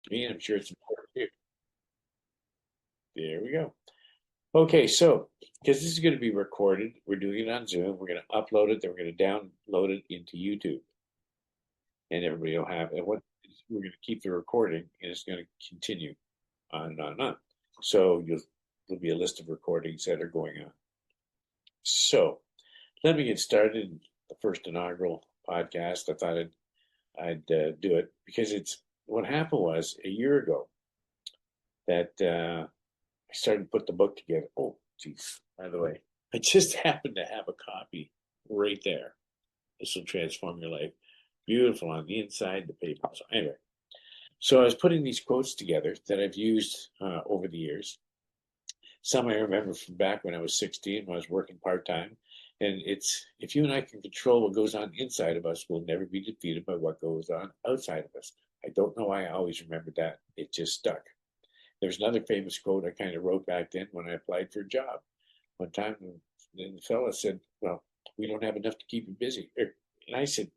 me, and I'm sure it's important too. There we go. Okay, so because this is going to be recorded, we're doing it on Zoom. We're going to upload it, then we're going to download it into YouTube, and everybody will have. And what we're going to keep the recording, and it's going to continue on and on and on. So there'll be a list of recordings that are going on. So let me get started. The first inaugural podcast. I thought I'd do it because it's what happened was a year ago that I started to put the book together. Oh, geez, by the way, I just happened to have a copy right there. This will transform your life. Beautiful on the inside, the paper. So anyway, so I was putting these quotes together that I've used over the years. Some I remember from back when I was 16, when I was working part time. And it's if you and I can control what goes on inside of us, we'll never be defeated by what goes on outside of us. I don't know why I always remembered that. It just stuck. There's another famous quote I kind of wrote back then when I applied for a job. One time, the fellow said, "Well, we don't have enough to keep you busy." And I said,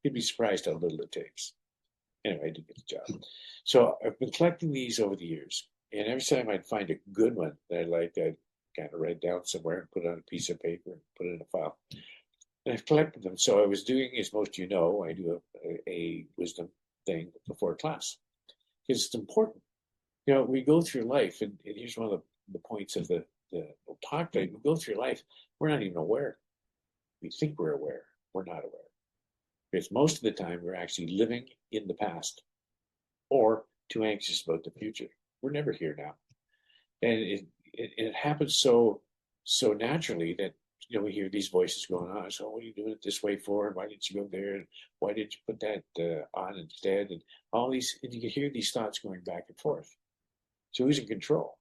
"You'd be surprised how little it takes." Anyway, I did get the job. So I've been collecting these over the years. And every time I'd find a good one that I liked, I'd kind of write down somewhere and put it on a piece of paper and put it in a file. And I've collected them. So I was doing, as most of you know, I do a wisdom thing before class because it's important. You know, we go through life, and here's one of the points of the talk today. We go through life, we're not even aware. We think we're aware, we're not aware. Because most of the time, we're actually living in the past or too anxious about the future. We're never here now. And it happens so naturally that we hear these voices going on. So what are you doing it this way for? Why didn't you go there? And why did you put that on instead? And all these, and you can hear these thoughts going back and forth. So who's in control?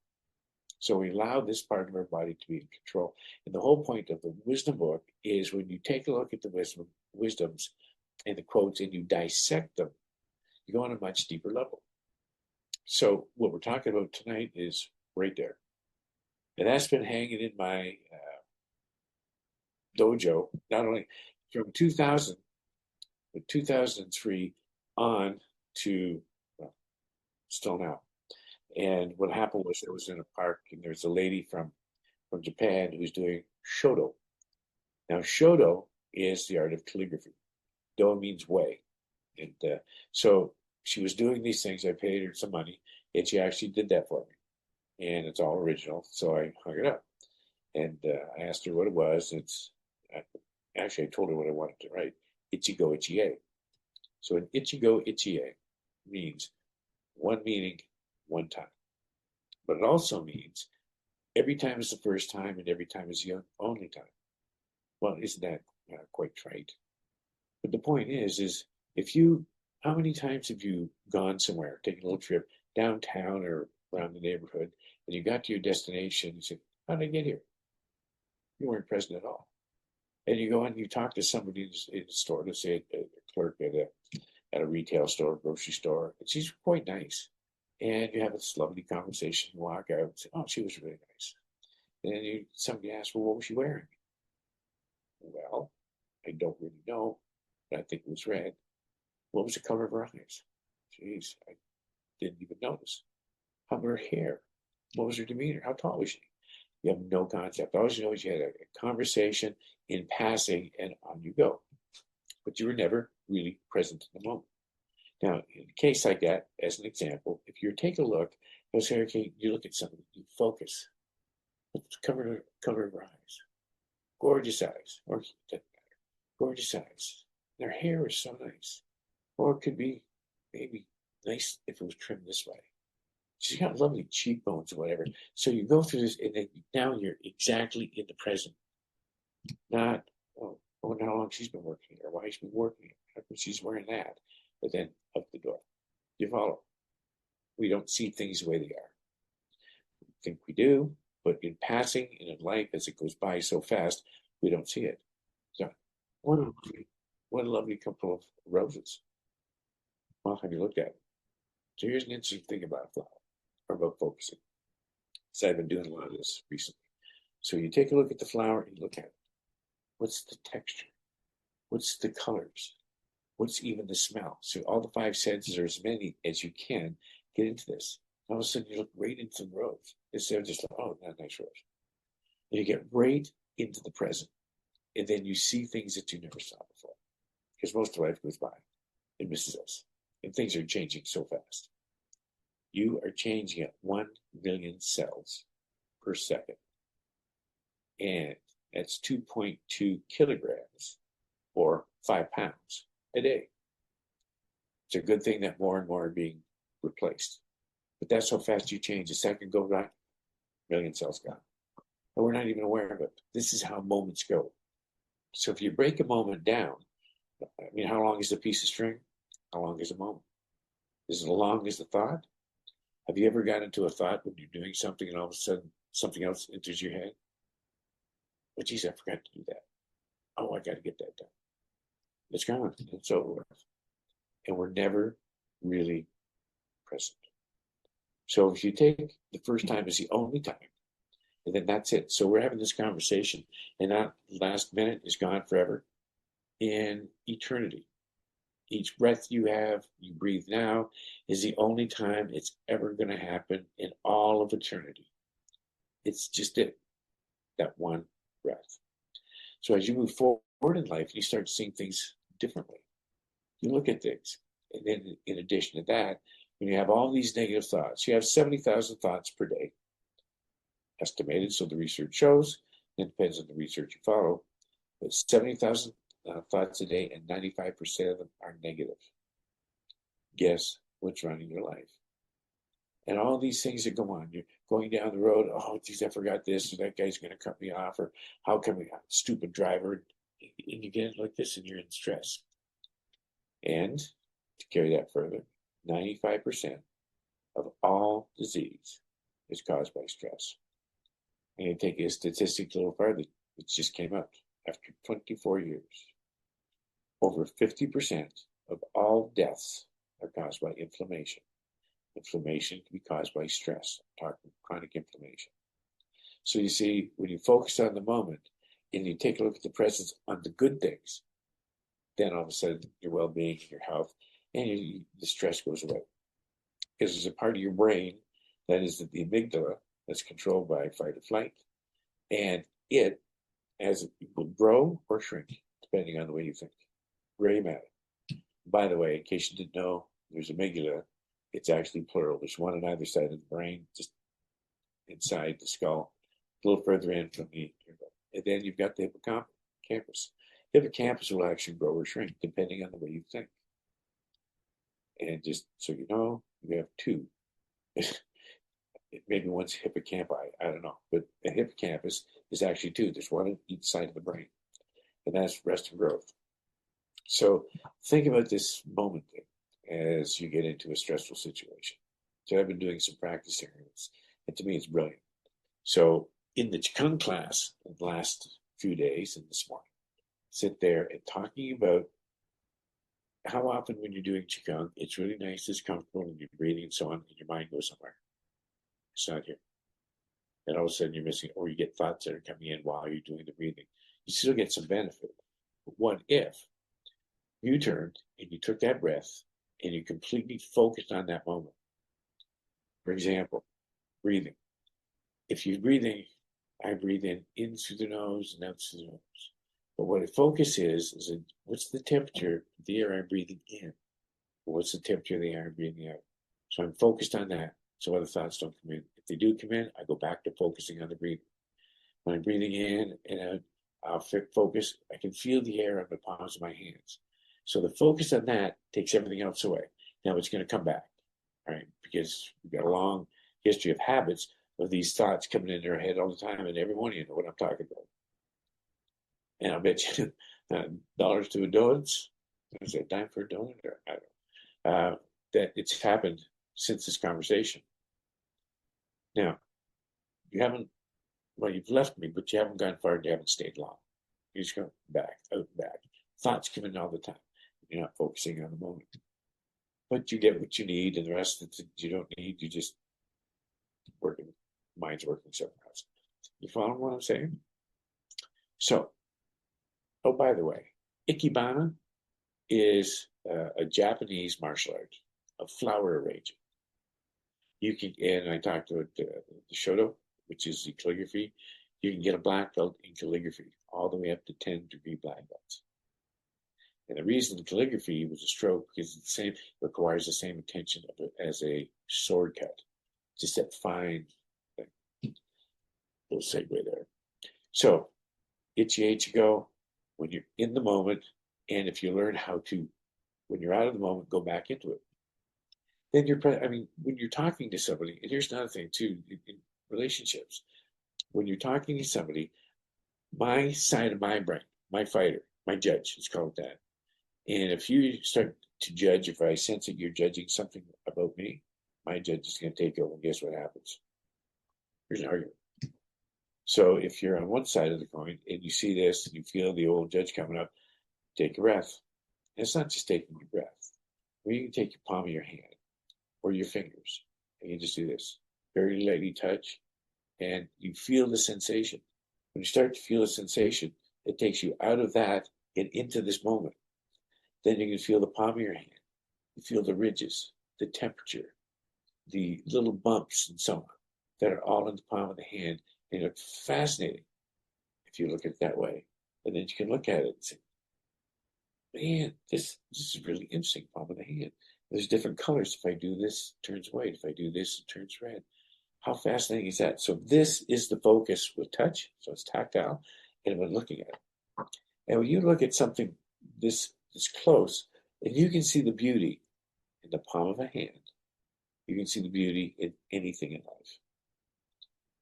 So we allow this part of our body to be in control. And the whole point of the wisdom book is when you take a look at the wisdoms and the quotes and you dissect them, you go on a much deeper level. So what we're talking about tonight is right there. And that's been hanging in my dojo, not only from 2000, but 2003 on to, well, still now. And what happened was I was in a park and there's a lady from Japan who's doing shodo. Now, shodo is the art of calligraphy. Do means way. And so she was doing these things. I paid her some money, and she actually did that for me. And it's all original. So I hung it up. And I asked her what it was. Actually, I told her what I wanted to write. Ichi-go Ichi-e. So an Ichi-go Ichi-e means one meaning, one time. But it also means every time is the first time and every time is the only time. Well, isn't that quite trite? But the point is if you, how many times have you gone somewhere, taken a little trip downtown or around the neighborhood, and you got to your destination and you said, how did I get here? You weren't present at all. And you go and you talk to somebody in the store, let's say a clerk at a retail store, grocery store, and she's quite nice. And you have this lovely conversation, you walk out and say, oh, she was really nice. And then somebody asks, well, what was she wearing? Well, I don't really know, but I think it was red. What was the color of her eyes? Jeez, I didn't even notice. How about her hair? What was her demeanor? How tall was she? You have no concept. All you know is you had a conversation in passing and on you go. But you were never really present in the moment. Now, in a case like that, as an example, if you take a look, you'll say, okay, you look at somebody, you focus. What's the color of her eyes? Gorgeous eyes. Or gorgeous eyes. Their hair is so nice. Or it could be maybe nice if it was trimmed this way. She's got lovely cheekbones or whatever. So you go through this, and then now you're exactly in the present. Not, oh, I wonder how long she's been working here, why she's been working here, how come she's wearing that. But then out the door. You follow. We don't see things the way they are. We think we do, but in passing and in life, as it goes by so fast, we don't see it. So, what a lovely couple of roses. Well, have you looked at it? So here's an interesting thing about a flower, or about focusing. So I've been doing a lot of this recently. So you take a look at the flower and you look at it. What's the texture? What's the colors? What's even the smell? So all the five senses, or as many as you can, get into this. All of a sudden, you look right into the roads instead of just like, oh, not nice roads. And you get right into the present, and then you see things that you never saw before, because most of life goes by and misses us, and things are changing so fast. You are changing at 1 million cells per second, and that's 2.2 kilograms or 5 pounds a day. It's a good thing that more and more are being replaced. But that's how fast you change. A second go by, million cells gone. But we're not even aware of it. This is how moments go. So if you break a moment down, I mean, how long is a piece of string? How long is a moment? Is it as long as a thought? Have you ever got into a thought when you're doing something and all of a sudden something else enters your head? Oh, geez, I forgot to do that. Oh, I got to get that done. It's gone. It's over with. And we're never really present. So if you take the first time as the only time, and then that's it. So we're having this conversation, and that last minute is gone forever in eternity. Each breath you have, you breathe now, is the only time it's ever going to happen in all of eternity. It's just it, that one breath. So as you move forward in life, you start seeing things differently. You look at things. And then in addition to that, when you have all these negative thoughts, you have 70,000 thoughts per day, estimated, so the research shows, it depends on the research you follow, but 70,000 thoughts a day, and 95% of them are negative. Guess what's running your life? And all these things that go on, you're going down the road, oh, geez, I forgot this, or that guy's going to cut me off, or how come we got a stupid driver? And you get like this, and you're in stress. And to carry that further, 95% of all disease is caused by stress. And you take a statistic a little farther, it just came out after 24 years. Over 50% of all deaths are caused by inflammation. Inflammation can be caused by stress. I'm talking chronic inflammation. So you see, when you focus on the moment and you take a look at the presence on the good things, then all of a sudden your well-being, your health, and the stress goes away. Because there's a part of your brain that is the amygdala that's controlled by fight or flight, and it will grow or shrink depending on the way you think. Gray matter. By the way, in case you didn't know, there's amygdala. It's actually plural. There's one on either side of the brain, just inside the skull, a little further in from the, and then you've got the hippocampus. Hippocampus will actually grow or shrink depending on the way you think. And just so you know, you have two. Maybe one's hippocampi, I don't know. But the hippocampus is actually two. There's one on each side of the brain. And that's rest and growth. So think about this moment thing as you get into a stressful situation. So I've been doing some practice here, and to me it's brilliant. So in the Qigong class in the last few days and this morning, sit there and talking about how often when you're doing Qigong, it's really nice, it's comfortable, and you're breathing and so on, and your mind goes somewhere. It's not here. And all of a sudden you're missing, or you get thoughts that are coming in while you're doing the breathing. You still get some benefit. But what if you turned and you took that breath and you completely focused on that moment? For example, breathing. If you're breathing, I breathe in through the nose and out through the nose. But what the focus is what's the temperature of the air I'm breathing in? What's the temperature of the air I'm breathing out? So I'm focused on that, so other thoughts don't come in. If they do come in, I go back to focusing on the breathing. When I'm breathing in and out, I'll focus. I can feel the air on the palms of my hands. So the focus on that takes everything else away. Now it's going to come back, all right? Because we've got a long history of habits of these thoughts coming into our head all the time, and every one of you know what I'm talking about. And I'll bet you dollars to a donut. Is it dime for a donut? Or I don't know. That it's happened since this conversation. Now, you haven't, well, you've left me, but you haven't gone far and you haven't stayed long. You just go back, out and back. Thoughts come in all the time. You're not focusing on the moment. But you get what you need, and the rest of it you don't need, you just working, mind's working somewhere else. You follow what I'm saying? So, oh, by the way, Ikebana is a Japanese martial art of flower arranging. You can, and I talked about the Shoto, which is the calligraphy. You can get a black belt in calligraphy, all the way up to 10-degree black belts. And the reason the calligraphy was a stroke is the same, requires the same attention as a sword cut. Just that fine thing. Little segue there. So, Ichi-go, when you're in the moment, and if you learn how to, when you're out of the moment, go back into it. Then when you're talking to somebody, and here's another thing too, in relationships, when you're talking to somebody, my side of my brain, my fighter, my judge, let's call it that. And if you start to judge, if I sense that you're judging something about me, my judge is going to take over, and guess what happens? There's an argument. So if you're on one side of the coin and you see this and you feel the old judge coming up, take a breath. And it's not just taking your breath. Well, you can take your palm of your hand or your fingers, and you just do this. Very lightly touch, and you feel the sensation. When you start to feel the sensation, it takes you out of that and into this moment. Then you can feel the palm of your hand. You feel the ridges, the temperature, the little bumps and so on that are all in the palm of the hand. And it's fascinating if you look at it that way. And then you can look at it and say, man, this is really interesting, palm of the hand. There's different colors. If I do this, it turns white. If I do this, it turns red. How fascinating is that? So this is the focus with touch. So it's tactile, and when looking at it. And when you look at something this close, and you can see the beauty in the palm of a hand. You can see the beauty in anything in life.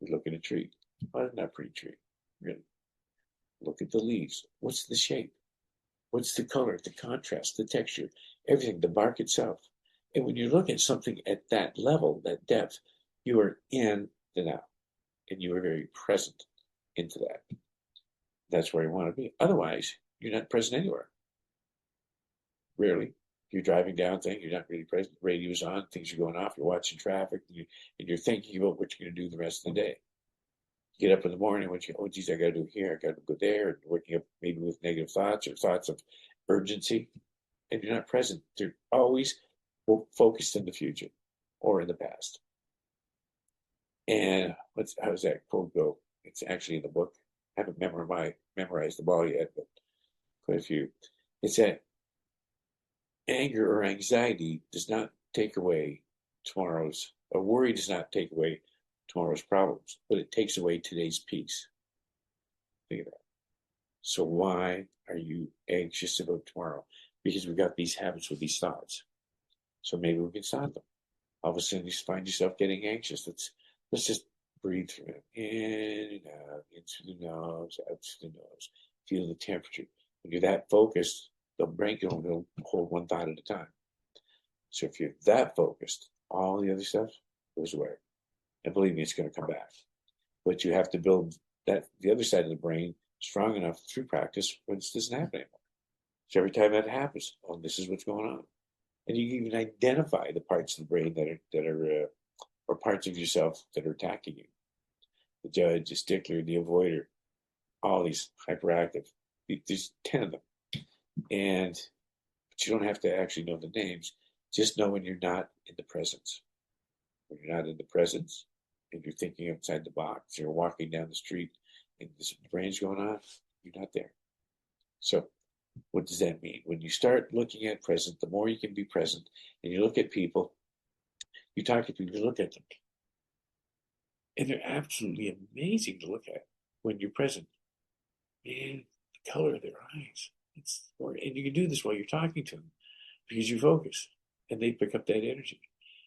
You look at a tree. Oh, isn't that a pretty tree? Really. Look at the leaves. What's the shape? What's the color, the contrast, the texture, everything, the bark itself. And when you look at something at that level, that depth, you are in the now. And you are very present into that. That's where you want to be. Otherwise, you're not present anywhere. Rarely. If you're driving down things, you're not really present. The radio's on, things are going off, you're watching traffic, and you're thinking about what you're going to do the rest of the day. You get up in the morning, what you, oh, geez, I got to do here, I got to go there, and working up maybe with negative thoughts or thoughts of urgency, and you're not present. They're always focused in the future or in the past. And how does that quote go? It's actually in the book. I haven't memorized them all yet, but quite a few. It's that anger or anxiety does not take away tomorrow's, or worry does not take away tomorrow's problems, but it takes away today's peace. Think of that. So why are you anxious about tomorrow? Because we've got these habits with these thoughts. So maybe we can stop them. All of a sudden you find yourself getting anxious. Let's just breathe through it. In and out, in through the nose, out through the nose. Feel the temperature. When you're that focused, the brain can only hold one thought at a time. So if you're that focused, all the other stuff goes away. And believe me, it's going to come back. But you have to build the other side of the brain strong enough through practice when this doesn't happen anymore. So every time that happens, oh, this is what's going on. And you can even identify the parts of the brain that are or parts of yourself that are attacking you. The judge, the stickler, the avoider, all these hyperactive. There's 10 of them. But you don't have to actually know the names. Just know when you're not in the presence. When you're not in the presence and you're thinking outside the box, you're walking down the street and this brain's going on, you're not there. So what does that mean? When you start looking at present, the more you can be present and you look at people, you talk to people, you look at them. And they're absolutely amazing to look at when you're present. Man, the color of their eyes. And you can do this while you're talking to them because you focus and they pick up that energy.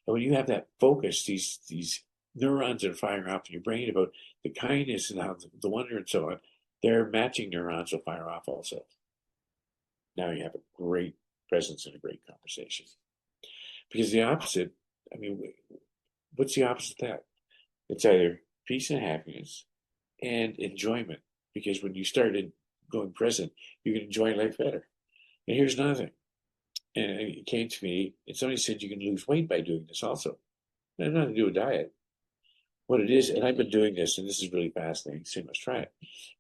And when you have that focus, these neurons that are firing off in your brain about the kindness and how the wonder and so on, their matching neurons will fire off also. Now you have a great presence and a great conversation. Because the opposite, what's the opposite of that? It's either peace and happiness and enjoyment. Because when you started going present, you can enjoy life better. And here's another thing. And it came to me, and somebody said you can lose weight by doing this also. It has nothing to do with diet. What it is, and I've been doing this, and this is really fascinating, so you must try it.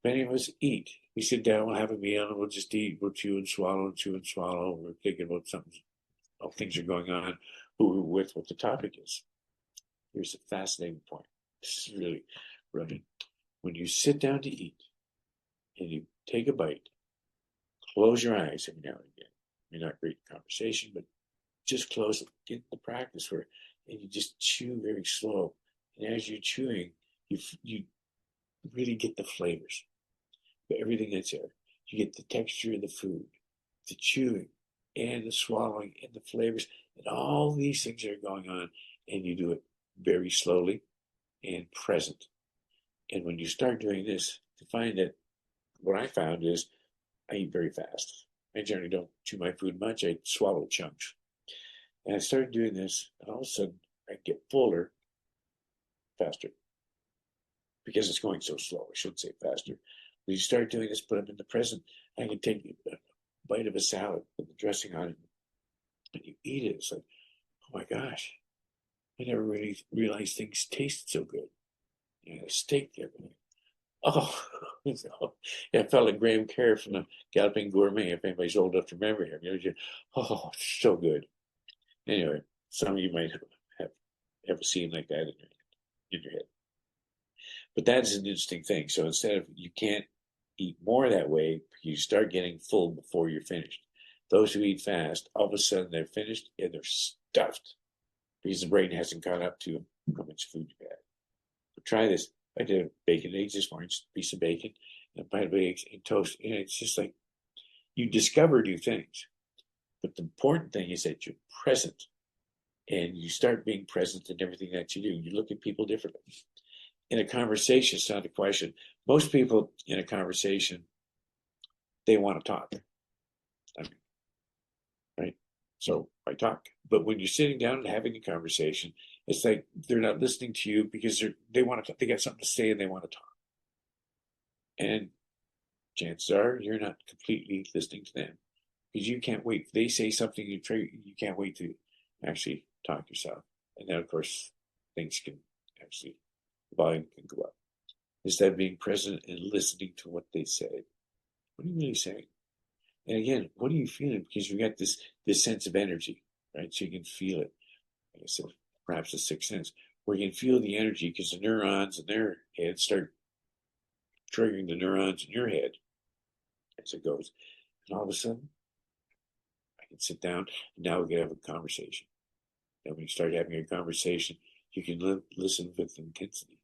Many of us eat. We sit down, we'll have a meal, and we'll just eat, we'll chew and swallow, and chew and swallow. We're thinking about something, things are going on, who we're with, what the topic is. here's a fascinating point. This is really brilliant. When you sit down to eat and you take a bite, close your eyes every now and again. You're not great in conversation, but just close it. Get the practice where, and you just chew very slow. And as you're chewing, you really get the flavors, everything that's there. You get the texture of the food, the chewing, and the swallowing, and the flavors, and all these things are going on, and you do it very slowly and present. And when you start doing this, to find that what I found is I eat very fast. I generally don't chew my food much. I swallow chunks. And I started doing this, and all of a sudden I get fuller faster because it's going so slow. I should say faster. When you start doing this, put them in the present, I can take a bite of a salad with the dressing on it, and you eat it. It's like, oh my gosh, I never really realized things tasted so good. You know, a steak there. Oh, yeah, I felt like Graham Kerr from the Galloping Gourmet, if anybody's old enough to remember him. You know, just, oh, so good. Anyway, some of you might have ever seen like that in your head. But that's an interesting thing. So instead of, you can't eat more that way, you start getting full before you're finished. Those who eat fast, all of a sudden they're finished and they're stuffed because the brain hasn't caught up to how much food you've had. But try this. I did bacon and eggs this morning, just a piece of bacon and a pint of eggs and toast. And it's just like you discover new things. But the important thing is that you're present and you start being present in everything that you do. You look at people differently. In a conversation, it's not a question. Most people in a conversation, they want to talk. I mean, right? So I talk. But when you're sitting down and having a conversation, it's like they're not listening to you because they want to. They got something to say and they want to talk. And chances are you're not completely listening to them because you can't wait. If they say something, you can't wait to actually talk yourself. And then, of course, things can actually, volume can go up. Instead of being present and listening to what they say, what are you really saying? And again, what are you feeling? Because you got this sense of energy, right? So you can feel it. Like I said, perhaps the sixth sense, where you can feel the energy because the neurons in their head start triggering the neurons in your head as it goes. And all of a sudden, I can sit down and now we can have a conversation. And when you start having a conversation, you can listen with intensity,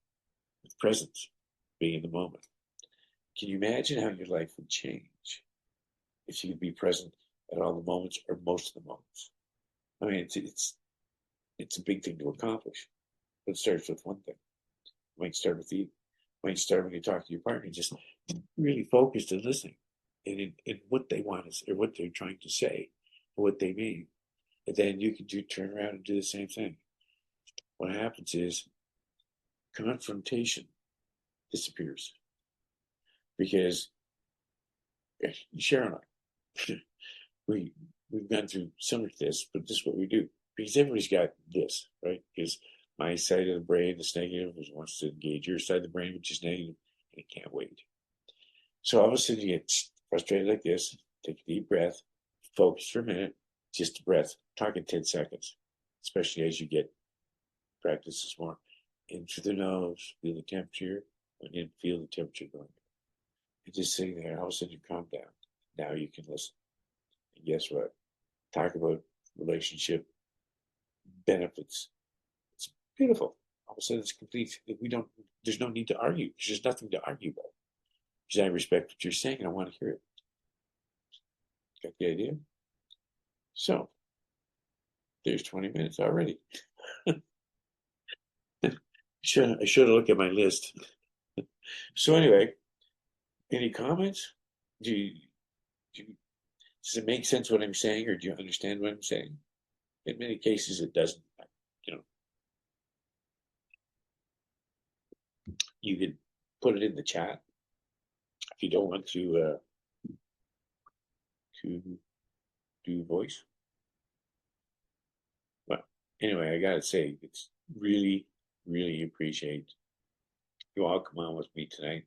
with presence, being in the moment. Can you imagine how your life would change if you could be present at all the moments or most of the moments? I mean, it's a big thing to accomplish, but it starts with one thing. It might start with you. It might start when you talk to your partner, just really focused and listening, and in what they want to say, or what they're trying to say, or what they mean, and then you can turn around and do the same thing. What happens is confrontation disappears because Sharon and I, we've gone through similar to this, but this is what we do because everybody's got this, right? Because my side of the brain is negative, wants to engage your side of the brain, which is negative, and it can't wait. So all of a sudden you get frustrated like this. Take a deep breath, focus for a minute, just a breath. Talk in 10 seconds, especially as you get practice this more. In through the nose, feel the temperature, and then feel the temperature going. And just sitting there, all of a sudden you calm down. Now you can listen. And guess what? Talk about relationship benefits. It's beautiful. All of a sudden it's complete. There's no need to argue because there's nothing to argue about. Because I respect what you're saying and I want to hear it. Got the idea? So, there's 20 minutes already. I should have looked at my list. So anyway, any comments? Does it make sense what I'm saying, or do you understand what I'm saying? In many cases, it doesn't. You know, you could put it in the chat if you don't want to do voice. Well, anyway, I gotta say, it's really, really appreciate you all come on with me tonight.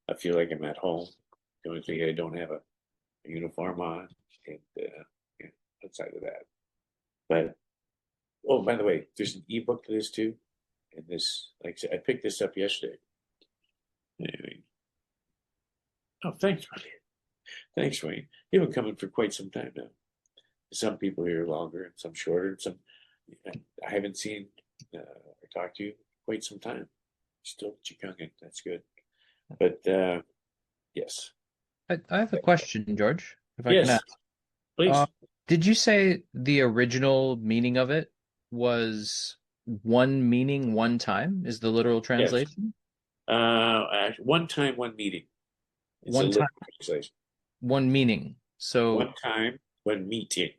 I feel like I'm at home. The only thing I don't have a uniform on, and yeah, outside of that. But oh, by the way, there's an ebook to this too. And this, like I said, I picked this up yesterday. Anyway. Oh, thanks, Wayne. Thanks, Wayne. You've been coming for quite some time now. Some people here longer and some shorter. And some I haven't seen or talked to you quite some time. Still Qigonging. That's good. But yes. I have a question, George, if I can Yes, ask. Uh, please. did you say the original meaning of it was one meaning, one time, is the literal Yes. translation? One time, one meeting. It's a One literal time, translation. one meaning. So One time, one meeting.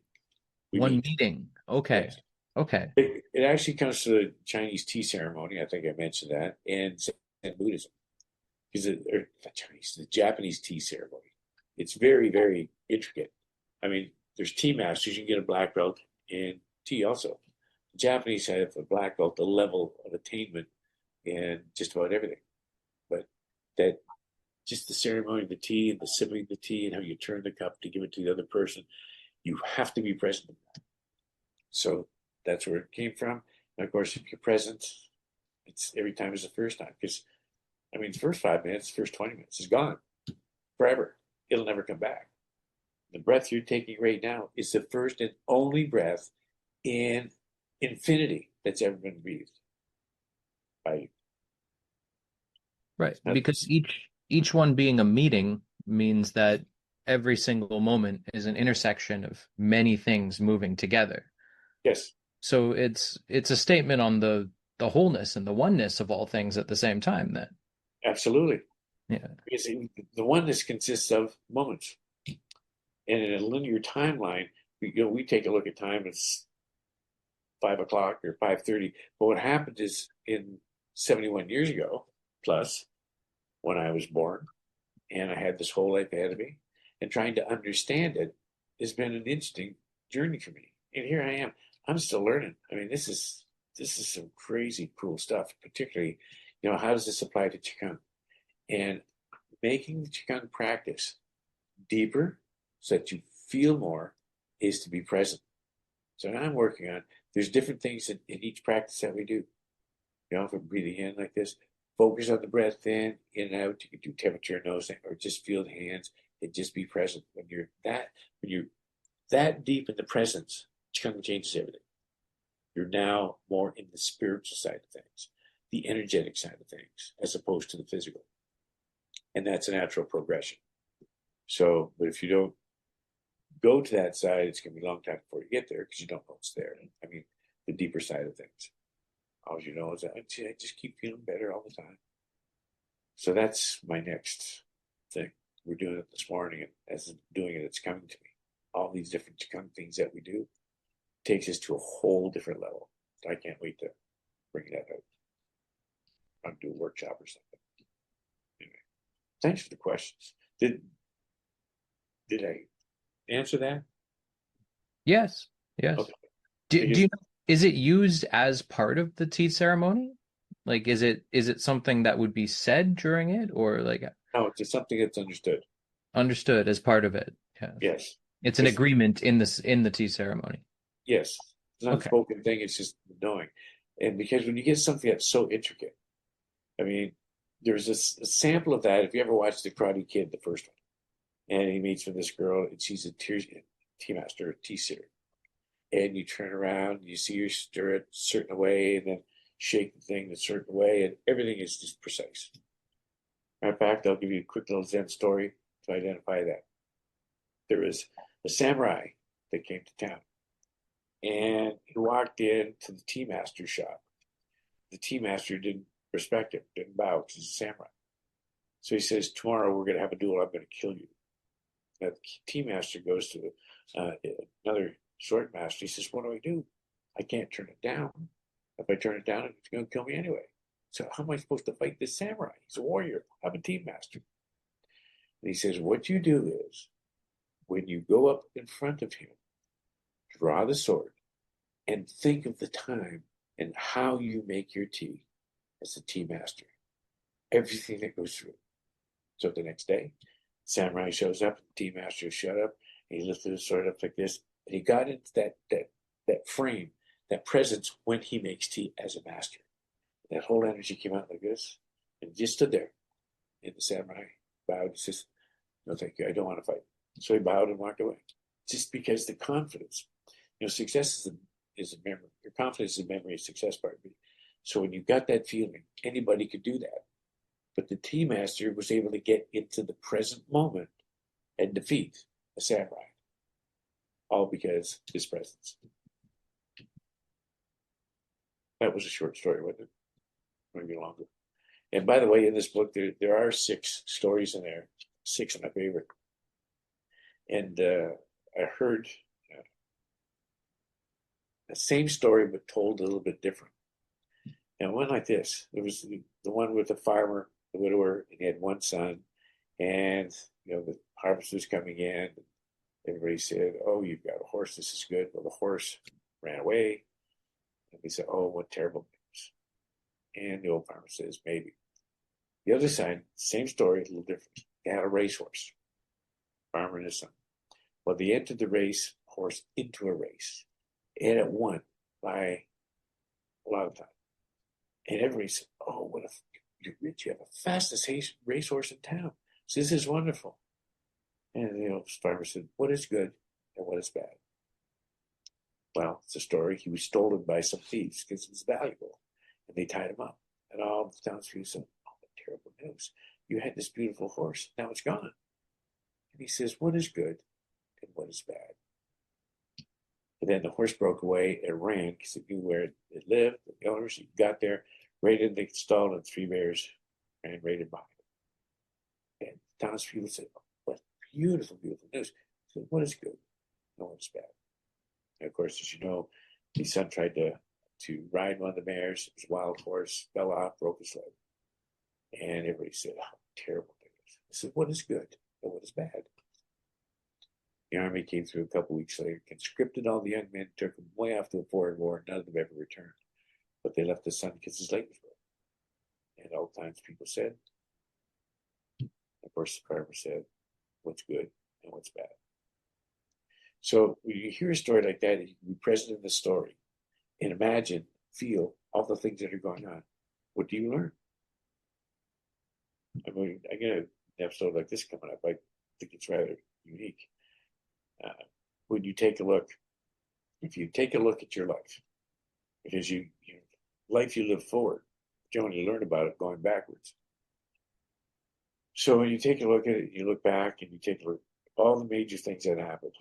We one meet. meeting. Okay. Yes. Okay. It actually comes to the Chinese tea ceremony. I think I mentioned that, and Zen Buddhism. Because or the Chinese, the Japanese tea ceremony. It's very, very intricate. I mean, there's tea masters. You can get a black belt in tea also. The Japanese have a black belt, the level of attainment in just about everything. But that just the ceremony of the tea and the sipping of the tea and how you turn the cup to give it to the other person, you have to be present in that. So that's where it came from. And of course, if you're present, it's every time is the first time. Because I mean, the first 5 minutes, the first 20 minutes is gone forever. It'll never come back. The breath you're taking right now is the first and only breath in infinity that's ever been breathed by you. Right. Because That's, each one being a meeting means that every single moment is an intersection of many things moving together. yes, So it's a statement on the wholeness and the oneness of all things at the same time then. absolutely. Yeah. Because the oneness consists of moments. And in a linear timeline, we take a look at time, it's 5 o'clock or 5:30. But what happened is in 71 years ago, plus when I was born, and I had this whole life ahead of me, and trying to understand it has been an interesting journey for me. And here I am. I'm still learning. I mean, this is some crazy cool stuff. Particularly, how does this apply to Qigong? And making the Qigong practice deeper, so that you feel more, is to be present. So now I'm working on. There's different things in each practice that we do. If we're breathing in like this, focus on the breath in and out. You can do temperature, nose, or just feel the hands and just be present. When you're that deep in the presence, Qigong changes everything. You're now more in the spiritual side of things, the energetic side of things, as opposed to the physical. And that's a natural progression. So, but if you don't go to that side, it's going to be a long time before you get there because you don't know it's there. I mean, the deeper side of things. All you know is that I just keep feeling better all the time. So that's my next thing. We're doing it this morning, and as I'm doing it, it's coming to me. All these different things that we do takes us to a whole different level. I can't wait to bring that out. I'll do a workshop or something. Anyway, thanks for the questions. Did I answer that? Yes. Yes. Okay. Do Because you know, is it used as part of the tea ceremony? Like is it something that would be said during it or like no, it's just something that's understood. understood as part of it? Yes. Yes. It's an Because agreement in the tea ceremony. yes, it's an Okay. unspoken thing. It's just knowing, and because when you get something that's so intricate, I mean, there's a sample of that. If you ever watched The Karate Kid, the first one, and he meets with this girl, and she's a tea master, a tea setter, and you turn around, and you see her stir it a certain way, and then shake the thing a certain way, and everything is just precise. Matter of fact, I'll give you a quick little Zen story to identify that. There was a samurai that came to town, and he walked into the tea master's shop. The tea master didn't respect him, didn't bow because he's a samurai. So he says, "Tomorrow we're going to have a duel. I'm going to kill you." Now the tea master goes to another sword master. He says, "What do I do? I can't turn it down. If I turn it down, it's going to kill me anyway. So how am I supposed to fight this samurai? He's a warrior. I'm a tea master." And he says, "What you do is when you go up in front of him, draw the sword and think of the time and how you make your tea as a tea master. Everything that goes through it." So the next day, samurai shows up, the tea master shut up, and he lifted his sword up like this, and he got into that frame, that presence when he makes tea as a master. That whole energy came out like this, and he just stood there. And the samurai bowed. He says, "No, thank you. I don't want to fight." So he bowed and walked away. Just because the confidence, success is a memory. Your confidence is a memory of success part of it. So when you got that feeling, anybody could do that. But the tea master was able to get into the present moment and defeat a samurai, all because of his presence. That was a short story, wasn't it? Maybe longer. And by the way, in this book, there are 6 stories in there. 6 of my favorite. And I heard the same story, but told a little bit different. And one like this. It was the one with the farmer, the widower, and he had one son. And, the harvest was coming in. Everybody said, "Oh, you've got a horse. This is good." Well, the horse ran away. And they said, "Oh, what terrible news." And the old farmer says, "Maybe." The other side, same story, a little different. They had a racehorse, farmer and his son. Well, they entered the race horse into a race, and it won by a lot of time. And everybody said, "Oh, you're rich. You have the fastest racehorse in town. So this is wonderful." And the farmer said, "What is good and what is bad?" Well, it's a story. He was stolen by some thieves because it was valuable, and they tied him up. And all the townspeople said, "Oh, what terrible news! You had this beautiful horse. Now it's gone." And he says, "What is good and what is bad?" And then the horse broke away and ran because it knew where it lived. The owners got there, raided the stall, and 3 bears ran raided by it. And the townspeople said, "Oh, what beautiful, beautiful news." He said, "What is good and what is bad?" And of course, as you know, his son tried to ride one of the mares. It was a wild horse, fell off, broke his leg. And everybody said, "Oh, terrible news." He said, "What is good and what is bad?" The army came through a couple weeks later, conscripted all the young men, took them way off to a foreign war. None of them ever returned. But they left the son because his leg was broken. And all times people said, of course, the farmer said, "What's good and what's bad?" So when you hear a story like that, you can be present in the story and imagine, feel all the things that are going on. What do you learn? I mean, I get an episode like this coming up. I think it's rather unique. When you take a look, if you take a look at your life, because life you live forward, you only learn about it going backwards. So when you take a look at it, you look back and you take a look at all the major things that happened,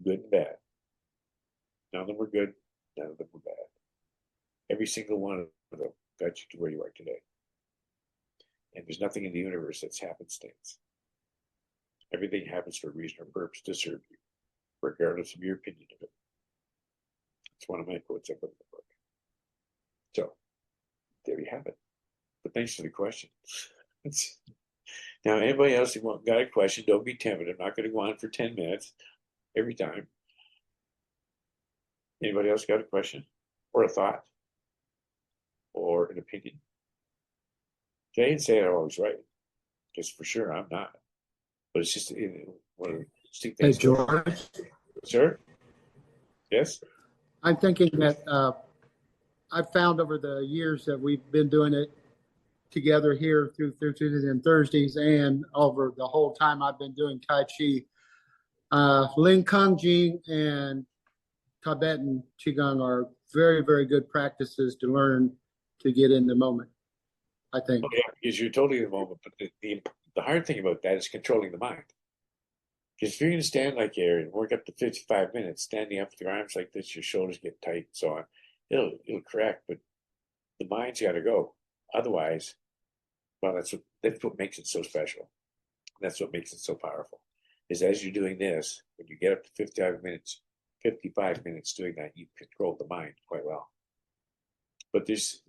good and bad. None of them were good, none of them were bad. Every single one of them got you to where you are today. And there's nothing in the universe that's happenstance. Everything happens for a reason or purpose to serve you, regardless of your opinion of it. It's one of my quotes I put in the book. So there you have it. But thanks for the question. Now, anybody else who got a question, don't be timid. I'm not going to go on for 10 minutes every time. Anybody else got a question or a thought or an opinion? I didn't say I'm always right, because for sure I'm not. But it's just one of the interesting Hey, things. George. Sir? Yes? I'm thinking that I've found over the years that we've been doing it together here through Tuesdays and Thursdays, and over the whole time I've been doing Tai Chi, Lin Kangjing and Tibetan Qigong are very, very good practices to learn to get in the moment, I think. Oh, yeah, because you're totally in the moment. But the hard thing about that is controlling the mind. Because if you're going to stand like here and work up to 55 minutes, standing up with your arms like this, your shoulders get tight and so on, it'll correct, but the mind's got to go. Otherwise, well, that's what makes it so special. That's what makes it so powerful. Is as you're doing this, when you get up to 55 minutes doing that, you control the mind quite well. But there's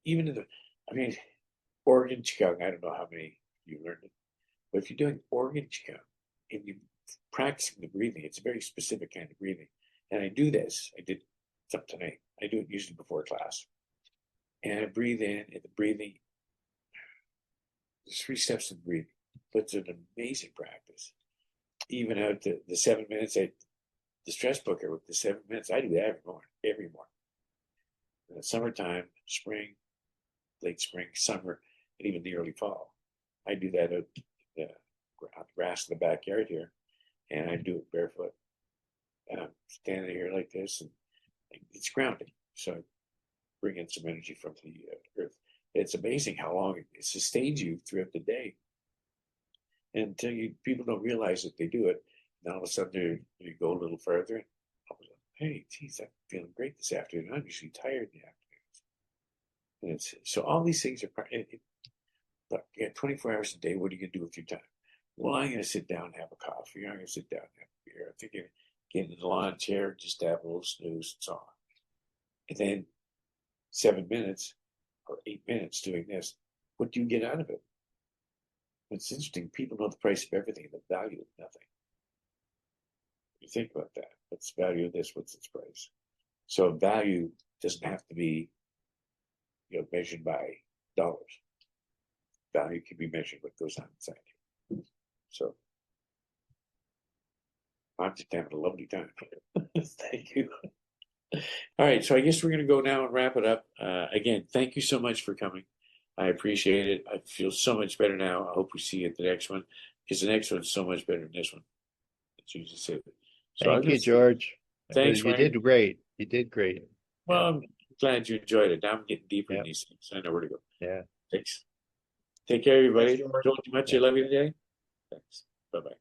even in Oregon Qigong, I don't know how many you learned it, but if you're doing Oregon Qigong and you're practicing the breathing, it's a very specific kind of breathing. And I do this, I did some tonight. I do it usually before class. And I breathe in, and the breathing, there's 3 steps of breathing, but it's an amazing practice. Even out the 7 minutes, the stress booker with the 7 minutes, I do that every morning. In the summertime, spring, late spring, summer, and even the early fall. I do that on the grass in the backyard here, and I do it barefoot. And I'm standing here like this, and it's grounding. So I bring in some energy from the earth. It's amazing how long it sustains you throughout the day. And until people don't realize that they do it, and all of a sudden you go a little further, and all of a sudden, hey, geez, I'm feeling great this afternoon. I'm usually tired in the afternoons. And so all these things are part. But you got 24 hours a day. What are you going to do with your time? Well, I'm going to sit down and have a coffee. I'm going to sit down and have a beer. I'm thinking, get in the lawn chair, just have a little snooze and so on. And then 7 minutes or 8 minutes doing this, what do you get out of it? It's interesting. People know the price of everything, the value of nothing. You think about that. What's the value of this? What's its price? So value doesn't have to be, measured by dollars. Value can be measured what goes on inside you. So I'm just having a lovely time. Thank you. All right, so I guess we're going to go now and wrap it up. Again, thank you so much for coming. I appreciate it. I feel so much better now. I hope we see you at the next one, because the next one's so much better than this one. As you just said. So Thank you, George. Thanks, You Ryan. did great. You did great. Well, I'm glad you enjoyed it. Now I'm getting deeper in Yep. these things. I know where to go. Yeah. Thanks. Take care, everybody. Thanks, George. Don't too much. Yeah. I love you today. Thanks. Bye-bye.